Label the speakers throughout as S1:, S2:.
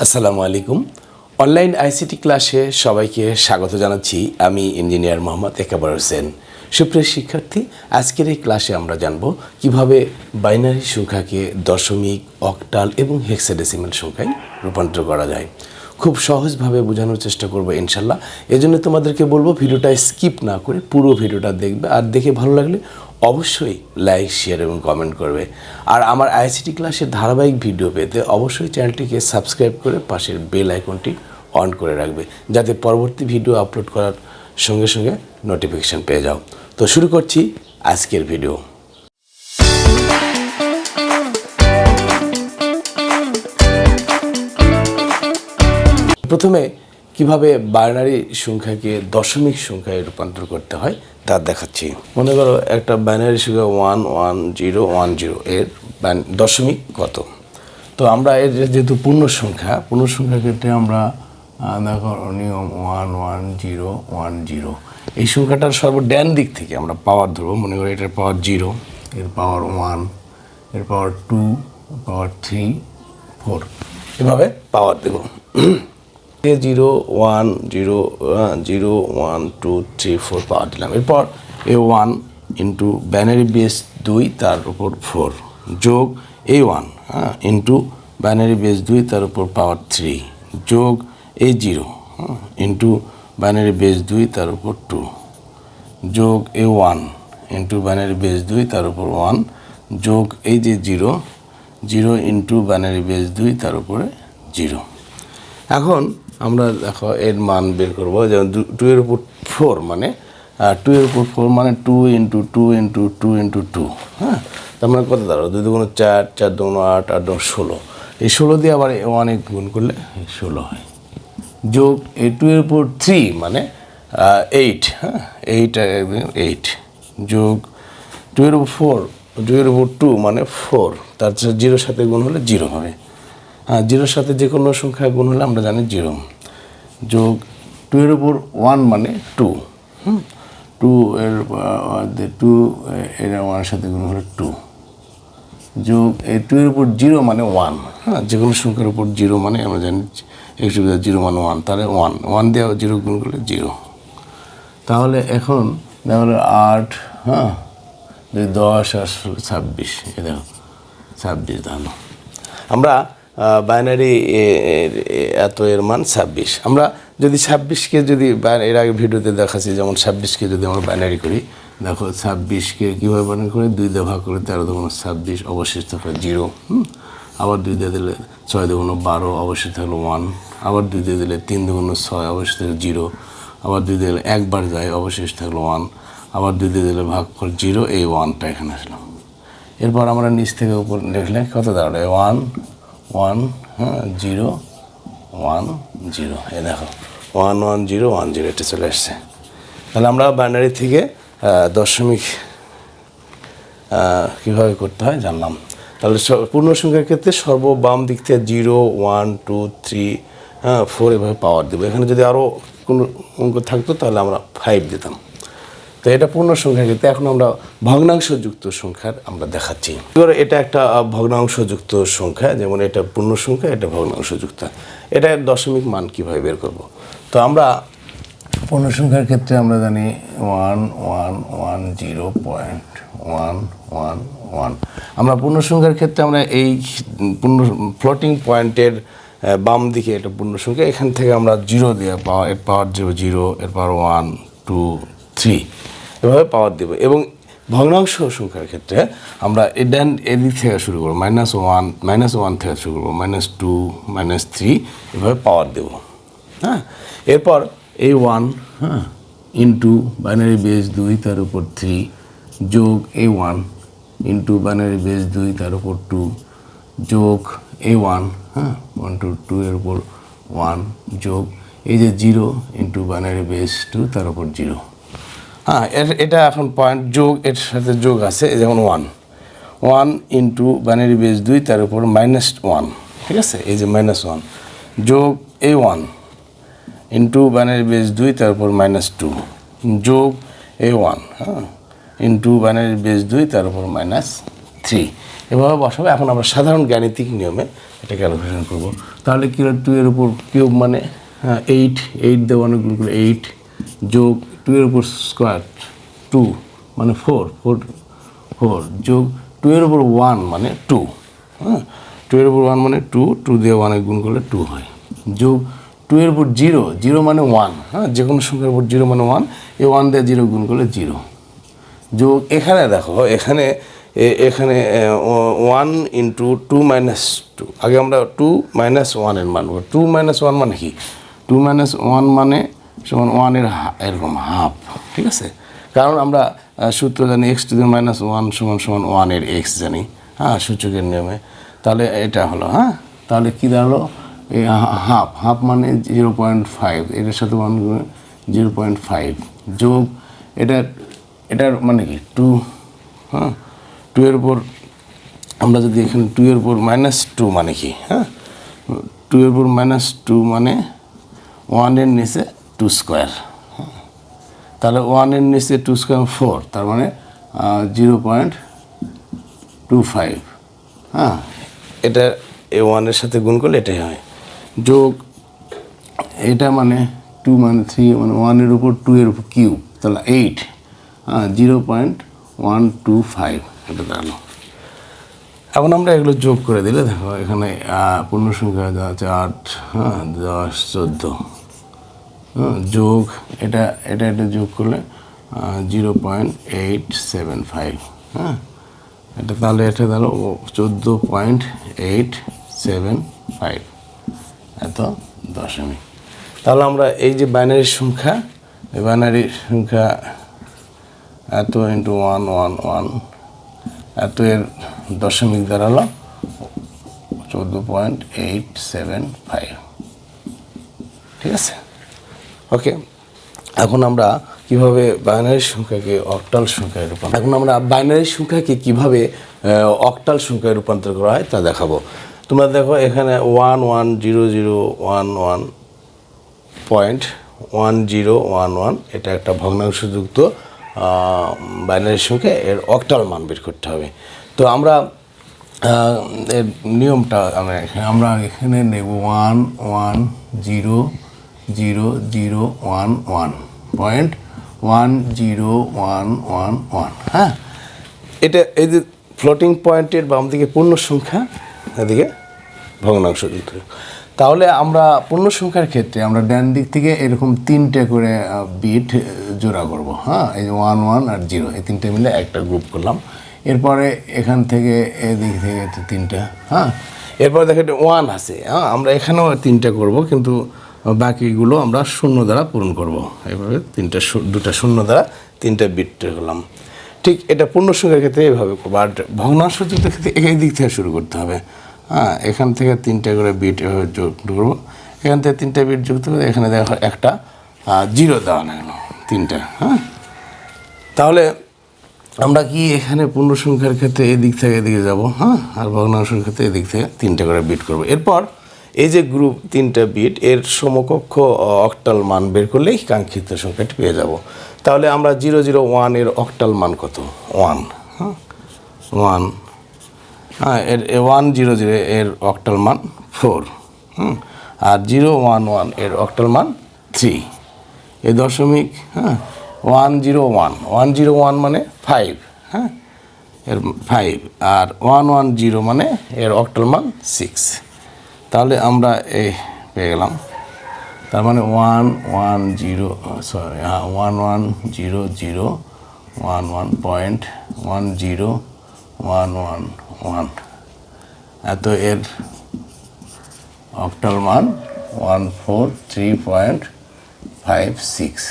S1: আসসালামু আলাইকুম। Online ICT ক্লাসে সবাইকে স্বাগত জানাচ্ছি। আমি ইঞ্জিনিয়ার মোহাম্মদ একাব্বার হোসেন। সুপ্রিয় শিক্ষার্থী, আজকের এই ক্লাসে আমরা জানব কিভাবে বাইনারি সংখ্যাকে দশমিক, অক্টাল এবং হেক্সাডেসিমাল সংখ্যায় রূপান্তর করা যায়। খুব সহজভাবে বোঝানোর চেষ্টা করব ইনশাল্লাহ। এজন্য তোমাদেরকে বলবো ভিডিওটা স্কিপ না করে পুরো ভিডিওটা দেখবে, আর দেখে ভালো লাগলে অবশ্যই লাইক, শেয়ার এবং কমেন্ট করবে। আর আমার আইসিটি ক্লাসের ধারাবাহিক ভিডিও পেতে অবশ্যই চ্যানেলটিকে সাবস্ক্রাইব করে পাশের বেল আইকনটি অন করে রাখবে, যাতে পরবর্তী ভিডিও আপলোড করার সঙ্গে সঙ্গে নোটিফিকেশান পেয়ে যাও। তো শুরু করছি আজকের ভিডিও। প্রথমে কিভাবে বাইনারি সংখ্যাকে দশমিক সংখ্যায় রূপান্তর করতে হয় তা দেখাচ্ছি। মনে করো একটা বাইনারি সংখ্যা 11010, এর দশমিক কত? তো আমরা এর যেহেতু পূর্ণ সংখ্যার ক্ষেত্রে আমরা দেখো নিয়ম 11010, এই সংখ্যাটার সর্বডান দিক থেকে আমরা পাওয়ার ধরবো। মনে করি এটার পাওয়ার 0, এর পাওয়ার 1, এর পাওয়ার 2, পাওয়ার 3, 4, এভাবে পাওয়ার দেব। 0 1 0 0 1 2 3 4 পাওয়ার দিলাম। এরপর A1 ইন্টু বাইনারি বেস 2 তার উপর 4 যোগ A1 ইন্টু বাইনারি বেস 2 তার উপর পাওয়ার 3 যোগ A0 ইন্টু বাইনারি বেস 2 তার উপর 2 যোগ A1 ইন্টু বাইনারি বেস 2 তার উপর 1 যোগ এই যে 0 0 ইন্টু বাইনারি বেস 2 তার উপরে 0। এখন আমরা দেখো এর মান বের করবো। যেমন 2 এর উপর 4 মানে 2 এর উপর 4 মানে 2 ইন্টু 2 ইন্টু 2 ইন্টু 2, হ্যাঁ। তার মানে কত দাঁড়ালো? 2 দুগুণ 4, 4 দুগুণ 8, 8 দুগুণ 16। এই 16 দিয়ে আবার অনেক গুণ করলে 16 হয়। যোগ এই 2 এর উপর 3 মানে 8, হ্যাঁ, 8 যোগ 2 এর উপর 4, 2 এর উপর 2 মানে 4, তার 0 সাথে গুণ হলে 0 হবে। হ্যাঁ, 0-র সাথে যে কোনো সংখ্যা গুণ হলে আমরা জানি 0। যোগ 2 এর উপর 1 মানে 2, 2 এর 2 এর 1 সাথে গুণ হলে 2 যোগ এই 2 এর উপর 0 মানে 1, হ্যাঁ, যে কোনো সংখ্যার উপর 0 মানে আমরা জানি 0 মানে 1, তাহলে 1 দিয়ে 0 গুণ করলে 0। তাহলে এখন দেখা হলো 8, হ্যাঁ, 10 আর 26, এ দেখো 26 দাঁড়ানো। আমরা বাইনারি এত এর মান 26। আমরা যদি 26কে যদি এর আগে ভিডিওতে দেখাচ্ছি, যেমন 26কে যদি আমরা বাইনারি করি, দেখো 26কে কীভাবে বাইনারি করি, 2 দিয়ে ভাগ করে 13 দুগুণ 26, অবশিষ্ট থাকলো 0। আবার 2 দিয়ে দিলে 6 দুগুণ 12, অবশিষ্ট থাকলো 1। আবার 2 দিয়ে দিলে 3 দুগুণ 6, অবশিষ্ট থাকলো 0। আবার 2 দিয়ে দিলে একবার যায়, অবশিষ্ট থাকলো 1। আবার 2 দিয়ে দিলে ভাগ করে 0, এই 1টা এখানে আসলো। এরপর আমরা নিচ থেকে উপর লিখলে কত দাঁড়ালো? 1 1, হ্যাঁ, 0 1 0, এ দেখো 1 1 0 1 0, এটা চলে আসছে। তাহলে আমরা বাইনারি থেকে দশমিক কীভাবে করতে হয় জানলাম। তাহলে পূর্ণ সংখ্যার ক্ষেত্রে সর্ববাম দিক থেকে 0 1 2 3 4 এভাবে পাওয়ার দেবো। এখানে যদি আরও কোনো অঙ্ক থাকতো তাহলে আমরা 5 দিতাম। তো এটা পূর্ণ সংখ্যার ক্ষেত্রে। এখন আমরা ভগ্নাংশযুক্ত সংখ্যার আমরা দেখাচ্ছি। এবার এটা একটা ভগ্নাংশযুক্ত সংখ্যা, যেমন এটা পূর্ণ সংখ্যা, এটা ভগ্নাংশযুক্ত। এটা দশমিক মান কীভাবে বের করব? তো আমরা পূর্ণ সংখ্যার ক্ষেত্রে আমরা জানি 1110.111। আমরা পূর্ণ সংখ্যার ক্ষেত্রে আমরা এই পূর্ণ ফ্লোটিং পয়েন্টের বাম দিকে এটা পূর্ণ সংখ্যা, এখান থেকে আমরা 0 দিয়ে এর পাওয়ার 0 এর পাওয়ার 1 2 3 এভাবে পাওয়ার দেব। এবং ভগ্নাংশ সংখ্যার ক্ষেত্রে আমরা এদিক থেকে শুরু করবো, -1 থেকে শুরু করবো, -2 -3 এভাবে পাওয়ার দেব, হ্যাঁ। এরপর এই 1, হ্যাঁ, ইন্টু বাইনারি বেস 2 তার উপর 3 যোগ A1 ইন্টু বাইনারি বেস 2 তার উপর 2 যোগ A1, হ্যাঁ, 1 2 2 এর উপর 1 যোগ এই যে 0 ইন্টু বাইনারি বেস 2 তার উপর 0। হ্যাঁ, এটা এখন পয়েন্ট যোগ, এর সাথে যোগ আছে, যেমন 1 ইন্টু বাইনারি বেস 2 তার উপর -1, ঠিক আছে, এই যে -1 যোগ A1 ইন্টু বাইনারি বেস 2 তার উপর -2 যোগ A1, হ্যাঁ, ইন্টু বাইনারি বেস 2 তার উপর -3। এভাবে বসাবো। এখন আমরা সাধারণ গাণিতিক নিয়মে এটা ক্যালকুলেশন করব। তাহলে কি হলো, 2 এর উপর কিউব মানে 8, 8 দিয়ে 1 গুণ করলে 8, যোগ 2 এর উপর স্কোয়ার 2 মানে 4, 4 যোগ 2 এর উপর 1 মানে 2, হ্যাঁ 2 এর উপর 1 মানে 2, 2 দিয়ে 1 গুণ করলে 2 হয়, যোগ 2 এর উপর 0, 0 মানে 1, হ্যাঁ যে কোনো সংখ্যার উপর 0 মানে 1, এই 1 দিয়ে 0 গুণ করলে 0, যোগ এখানে দেখো এখানে 1 ইন্টু 2 মাইনাস 2, আগে আমরা 2 মাইনাস 1 এর মান, 2 মাইনাস 1 মানে কি, 2 মাইনাস 1 মানে সমান 1 এর এরকম হাফ, ঠিক আছে, কারণ আমরা সূত্র জানি x টু দি মাইনাস 1 সমান সমান 1 এর x জানি, হ্যাঁ সূচকের নিয়মে। তাহলে এটা হলো, হ্যাঁ তাহলে কী দাঁড়ালো, এই হাফ, হাফ মানে 0.5, এটার সাথে 1 0.5, যোগ এটার মানে কি 2, হ্যাঁ 2 এর উপর আমরা যদি এখানে 2 এর উপর মাইনাস 2 মানে কি, হ্যাঁ 2 এর উপর মাইনাস 2 মানে 1 এর নিচে 2 স্কোয়ার, তাহলে 1 এর নিচে 2 স্কোয়ার 4, তার মানে 0.25, হ্যাঁ এটা এই 1 এর সাথে গুণ করলে এটাই হয়, যোগ এটা মানে 2 মানে 3 মানে 1 এর উপর 2 এর উপর কিউব, তাহলে 8, হ্যাঁ 0.125 এটা দাঁড়ালো। এখন আমরা এগুলো যোগ করে দিলে দেখো এখানে পূর্ণ সংখ্যা আছে 8, হ্যাঁ 10, 14, হ্যাঁ যোগ এটা যোগ করলে 0.875, হ্যাঁ এটা তাহলে এটা ধরো 14.875 এত দশমিক। তাহলে আমরা এই যে বাইনারি সংখ্যা, এই বাইনারি সংখ্যা এত ইন্টু 1 1 1 এত এর দশমিক দাঁড়ালো 14.875, ঠিক আছে, ওকে। এখন আমরা কিভাবে বাইনারি সংখ্যাকে অক্টাল সংখ্যায় রূপান্তর, এখন আমরা বাইনারি সংখ্যাকে কিভাবে অক্টাল সংখ্যায় রূপান্তর করা হয় তা দেখাবো। তোমরা দেখো এখানে 110011.1011 এটা একটা ভগ্নাংশযুক্ত বাইনারি সংখ্যা, এর অক্টাল মান বের করতে হবে। তো আমরা এর নিয়মটা আমরা এখানে নেব 11001.10111, হ্যাঁ এটা এই যে ফ্লোটিং পয়েন্টের বাম দিকে পূর্ণ সংখ্যা, এদিকে ভগ্নাংশযুক্ত। তাহলে আমরা পূর্ণ সংখ্যার ক্ষেত্রে আমরা ডান দিক থেকে এরকম 3টে করে বিট জোড়া করব, হ্যাঁ এই যে 1 1 আর 0 এই 3টে মিলে একটা গ্রুপ করলাম। এরপরে এখান থেকে এদিক থেকে 3টা, হ্যাঁ এরপরে দেখো 1 আছে, হ্যাঁ আমরা এখানেও 3টে করব, কিন্তু বাকিগুলো আমরা শূন্য দ্বারা পূরণ করব। এভাবে 2টা শূন্য দ্বারা 3টা বিট করলাম। ঠিক এটা পূর্ণ সংখ্যার ক্ষেত্রে এইভাবে করবো, আর ভগ্নাংশযুক্তের ক্ষেত্রে এই দিক থেকে শুরু করতে হবে, হ্যাঁ এখান থেকে 3টে করে বিট এভাবে যোগ করবো, এখান থেকে 3টে বিট যুক্ত করে এখানে দেখো একটা 0 দেওয়া না গেল, 3টা, হ্যাঁ তাহলে আমরা কি এখানে পূর্ণ সংখ্যার ক্ষেত্রে এদিক থেকে এদিকে যাব, হ্যাঁ আর ভগ্নাংশের ক্ষেত্রে এদিক থেকে 3টে করে বিট করব। এরপর এই যে গ্রুপ 3টা বিট এর সমকক্ষ অক্টাল মান বের করলেই কাঙ্ক্ষিত সংখ্যাটি পেয়ে যাব। তাহলে আমরা 001 এর অক্টাল মান কত, 1, হ্যাঁ 1, হ্যাঁ এর 100 এর অক্টাল মান 4, আর 011 এর অক্টাল মান 3, এই দশমিক, হ্যাঁ 101 মানে 5, হ্যাঁ এর 5, আর 110 মানে এর অক্টাল মান 6। তাহলে আমরা এই পেয়ে গেলাম, তার মানে 110011.10111 এত এর অক্টাল মান 143.56,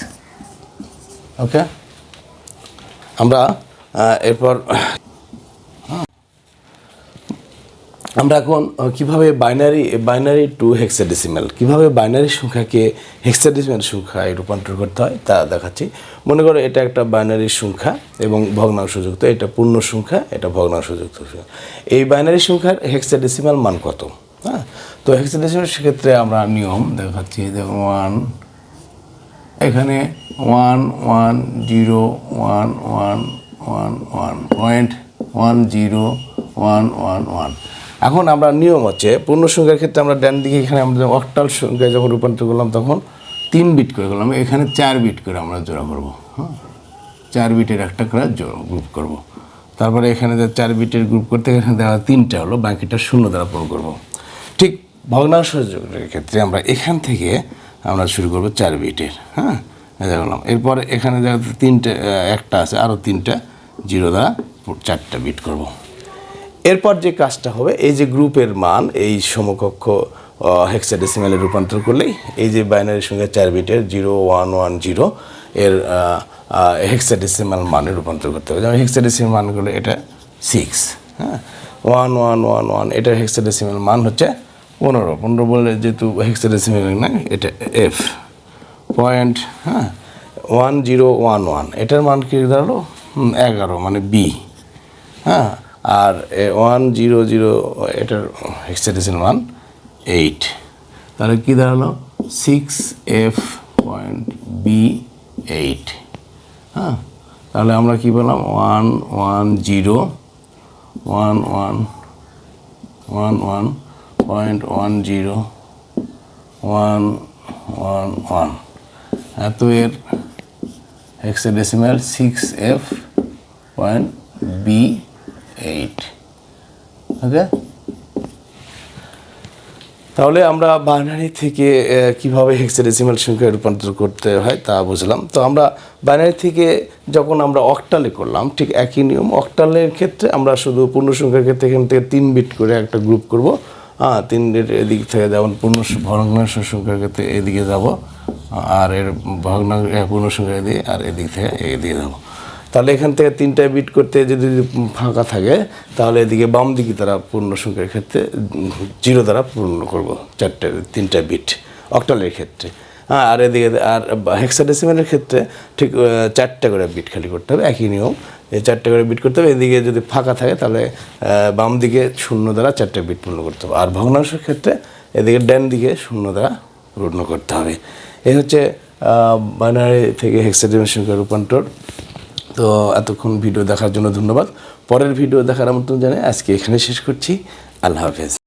S1: ওকে। আমরা এরপর আমরা এখন কিভাবে বাইনারি টু হেক্সাডেসিমাল, কিভাবে বাইনারি সংখ্যাকে হেক্সাডেসিমাল সংখ্যায় রূপান্তর করতে হয় তা দেখাচ্ছি। মনে করো এটা একটা বাইনারি সংখ্যা এবং ভগ্নাংশযুক্ত, এটা পূর্ণ সংখ্যা, এটা ভগ্নাংশযুক্ত সংখ্যা। এই বাইনারি সংখ্যার হেক্সাডেসিমাল মান কত, হ্যাঁ তো হেক্সাডেসিমাল সেক্ষেত্রে আমরা নিয়ম দেখাচ্ছি। দেখো 1 এখানে 1101111.1011 1 1 1। এখন আমরা নিয়ম হচ্ছে পূর্ণ সংখ্যার ক্ষেত্রে আমরা ডান দিকে এখানে আমরা অক্টাল সংখ্যায় যখন রূপান্তর করলাম তখন 3 বিট করে করলাম, এখানে 4 বিট করে আমরা জোড়া করব। হ্যাঁ, 4 বিটের একটা করে গ্রুপ করব। তারপরে এখানে যে 4 বিটের গ্রুপ করতে এখানে দেখা 3টা হলো, বাকিটা 0 দ্বারা পূরণ করব। ঠিক ভগ্নাংশ যোগের ক্ষেত্রে আমরা এখান থেকে আমরা শুরু করব 4 বিটের। হ্যাঁ, দেখলাম এরপরে এখানে দেখা 3টে একটা আছে, আরও 3টা 0 দ্বারা 4টা বিট করব। এরপর যে কাজটা হবে, এই যে গ্রুপের মান এই সমকক্ষ হেক্সাডেসিমালে রূপান্তর করলেই এই যে বাইনারি সংখ্যা 4 বিটের 0 1 1 0 এর হেক্সাডেসিমাল মানে রূপান্তর করতে হবে। যেমন হেক্সাডেসিমাল মানগুলো এটা 6, হ্যাঁ, 1 1 1 1 এটার হেক্সাডেসিমাল মান হচ্ছে 15 বলে যেহেতু হেক্সাডেসিমাল না, এটা এফ পয়েন্ট, হ্যাঁ, 1 0 1 1 এটার মান কি দাঁড়ালো 11 মানে বি, হ্যাঁ, আর 1 0 0 এটার হেক্সাডেসিমাল মান 8, তাহলে কী দাঁড়ালো 6F পয়েন্ট বি 8। হ্যাঁ, তাহলে আমরা কী বললাম 1 1 0 1 1 1 1 পয়েন্ট 1 0 1 1 1, এত এর হেক্সাডেসিমাল 6F পয়েন্ট বি 8। ওকে, তাহলে আমরা বাইনারি থেকে কিভাবে হেক্সাডেসিমাল সংখ্যায় রূপান্তর করতে হয় তা বুঝলাম। তো আমরা বাইনারি থেকে যখন আমরা অক্টালে করলাম ঠিক একই নিয়ম। অক্টালের ক্ষেত্রে আমরা শুধু পূর্ণ সংখ্যার ক্ষেত্রে এখান থেকে 3 বিট করে একটা গ্রুপ করব। হ্যাঁ, 3 বিট এদিক থেকে যেমন ভগ্নাংশ সংখ্যার ক্ষেত্রে এদিকে যাব, আর এর পূর্ণ সংখ্যা দিয়ে আর এদিক থেকে এদিকে যাব। তাহলে এখান থেকে 3টা বিট করতে যদি ফাঁকা থাকে তাহলে এদিকে বাম দিকে তারা পূর্ণ সংখ্যার ক্ষেত্রে 0 দ্বারা পূর্ণ করব 3টা বিট অক্টালের ক্ষেত্রে। হ্যাঁ, আর এদিকে আর হেক্সাডেসিমালের ক্ষেত্রে ঠিক 4টা করে বিট খালি করতে হবে, একই নিয়ম, এই 4টা করে বিট করতে হবে। এদিকে যদি ফাঁকা থাকে তাহলে বাম দিকে 0 দ্বারা 4টা বিট পূর্ণ করতে হবে, আর ভগ্নাংশের ক্ষেত্রে এদিকে ডান দিকে 0 দ্বারা পূর্ণ করতে হবে। এই হচ্ছে বাইনারি থেকে হেক্সাডেসিমাল সংখ্যা রূপান্তর। তো এতক্ষণ ভিডিও দেখার জন্য ধন্যবাদ। পরের ভিডিও দেখার আমন্ত্রণ জানাই আজকে এখানে শেষ করছি। আল্লাহ হাফেজ।